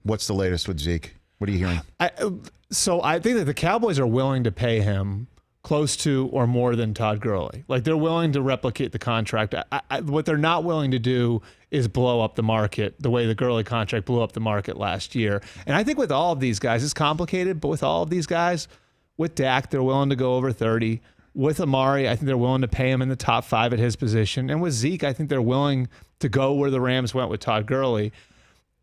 What's the latest with Zeke? What are you hearing? So I think that the Cowboys are willing to pay him close to or more than Todd Gurley. Like, they're willing to replicate the contract. What they're not willing to do is blow up the market the way the Gurley contract blew up the market last year. And I think with all of these guys, it's complicated, but with all of these guys, with Dak, they're willing to go over 30. With Amari, I think they're willing to pay him in the top 5 at his position. And with Zeke, I think they're willing to go where the Rams went with Todd Gurley.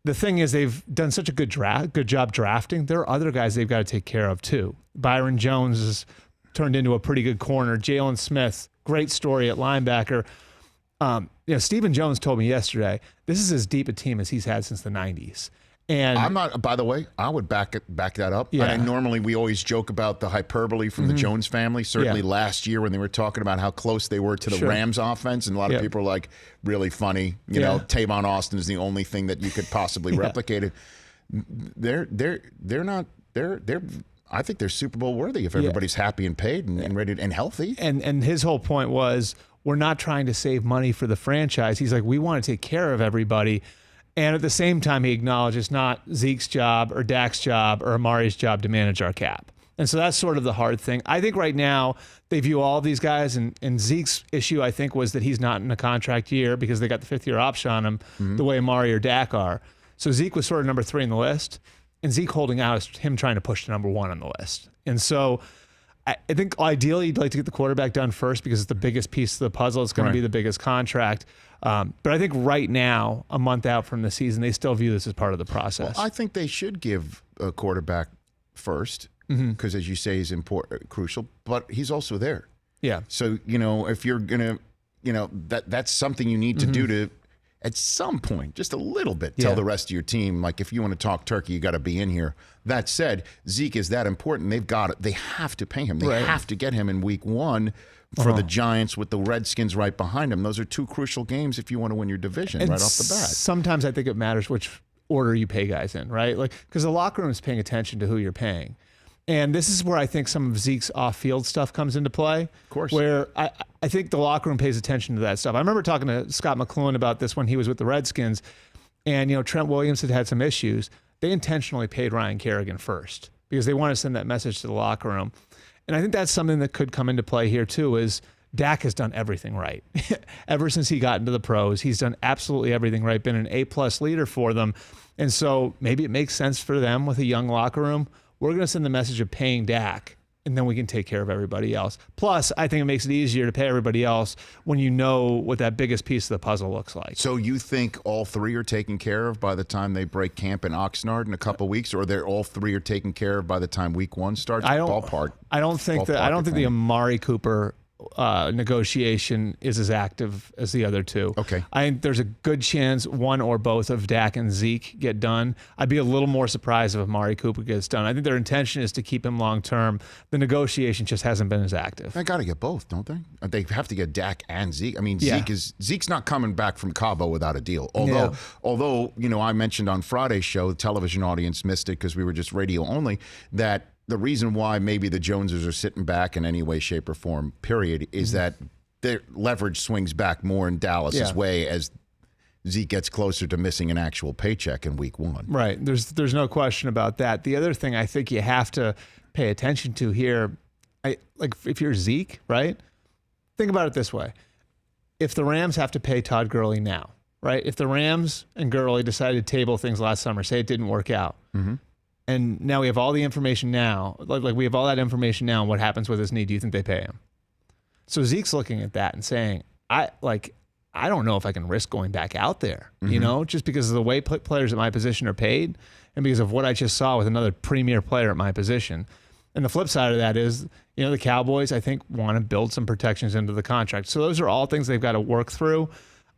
The thing is, they've done such a good job drafting. There are other guys they've got to take care of too. Byron Jones has turned into a pretty good corner. Jalen Smith, great story at linebacker. Stephen Jones told me yesterday, this is as deep a team as he's had since the 90s. And I'm not. By the way, I would back that up. Yeah. Normally, we always joke about the hyperbole from the Jones family. Certainly last year when they were talking about how close they were to the Rams offense, and a lot of people are like, really funny. You know, Tavon Austin is the only thing that you could possibly replicate it. They're not. I think they're Super Bowl worthy if everybody's happy and paid and ready and healthy. And his whole point was, we're not trying to save money for the franchise. He's like, we want to take care of everybody. And at the same time, he acknowledges it's not Zeke's job or Dak's job or Amari's job to manage our cap. And so that's sort of the hard thing. I think right now they view all of these guys, and Zeke's issue, I think, was that he's not in a contract year because they got the 5th-year option on him the way Amari or Dak are. So Zeke was sort of number 3 on the list, and Zeke holding out is him trying to push to number 1 on the list. And so I think ideally you'd like to get the quarterback done first because it's the biggest piece of the puzzle. It's going to be the biggest contract. But I think right now, a month out from the season, they still view this as part of the process. Well, I think they should give a quarterback first because, as you say, he's crucial, but he's also there. Yeah. So, if you're going to, that's something you need to do to, at some point, just a little bit, tell the rest of your team, like, if you want to talk turkey, you got to be in here. That said, Zeke is that important. They've got it. They have to pay him. They have to get him in week 1 for the Giants with the Redskins right behind him. Those are 2 crucial games if you want to win your division right off the bat. Sometimes I think it matters which order you pay guys in, right? Like, because the locker room is paying attention to who you're paying. And this is where I think some of Zeke's off-field stuff comes into play. Of course. Where I think the locker room pays attention to that stuff. I remember talking to Scott McCloughan about this when he was with the Redskins. And, Trent Williams had some issues. They intentionally paid Ryan Kerrigan first because they want to send that message to the locker room. And I think that's something that could come into play here too, is Dak has done everything right. Ever since he got into the pros, he's done absolutely everything right, been an A-plus leader for them. And so maybe it makes sense for them with a young locker room. We're going to send the message of paying Dak, and then we can take care of everybody else. Plus, I think it makes it easier to pay everybody else when you know what that biggest piece of the puzzle looks like. So you think all 3 are taken care of by the time they break camp in Oxnard in a couple of weeks, or they're all 3 are taken care of by the time week 1 starts? I don't think the Amari Cooper negotiation is as active as the other 2. Okay. I think there's a good chance one or both of Dak and Zeke get done. I'd be a little more surprised if Amari Cooper gets done. I think their intention is to keep him long term. The negotiation just hasn't been as active. They got to get both, don't they? They have to get Dak and Zeke. I mean, Zeke's not coming back from Cabo without a deal. Although I mentioned on Friday's show, the television audience missed it because we were just radio only, that the reason why maybe the Joneses are sitting back in any way, shape, or form, period, is that their leverage swings back more in Dallas's way as Zeke gets closer to missing an actual paycheck in week 1. Right. There's no question about that. The other thing I think you have to pay attention to here, if you're Zeke, right? Think about it this way. If the Rams have to pay Todd Gurley now, right? If the Rams and Gurley decided to table things last summer, say it didn't work out, and now we have all the information now, like we have all that information now on what happens with his knee, do you think they pay him? So Zeke's looking at that and saying, I don't know if I can risk going back out there, just because of the way players at my position are paid and because of what I just saw with another premier player at my position. And the flip side of that is, the Cowboys, I think, want to build some protections into the contract. So those are all things they've got to work through.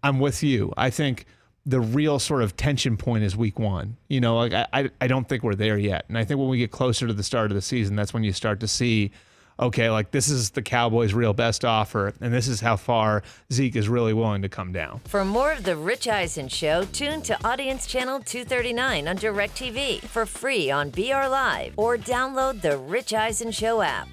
I'm with you. I think the real sort of tension point is week 1. I don't think we're there yet. And I think when we get closer to the start of the season, that's when you start to see, okay, this is the Cowboys' real best offer, and this is how far Zeke is really willing to come down. For more of The Rich Eisen Show, tune to Audience Channel 239 on DirecTV for free on BR Live or download the Rich Eisen Show app.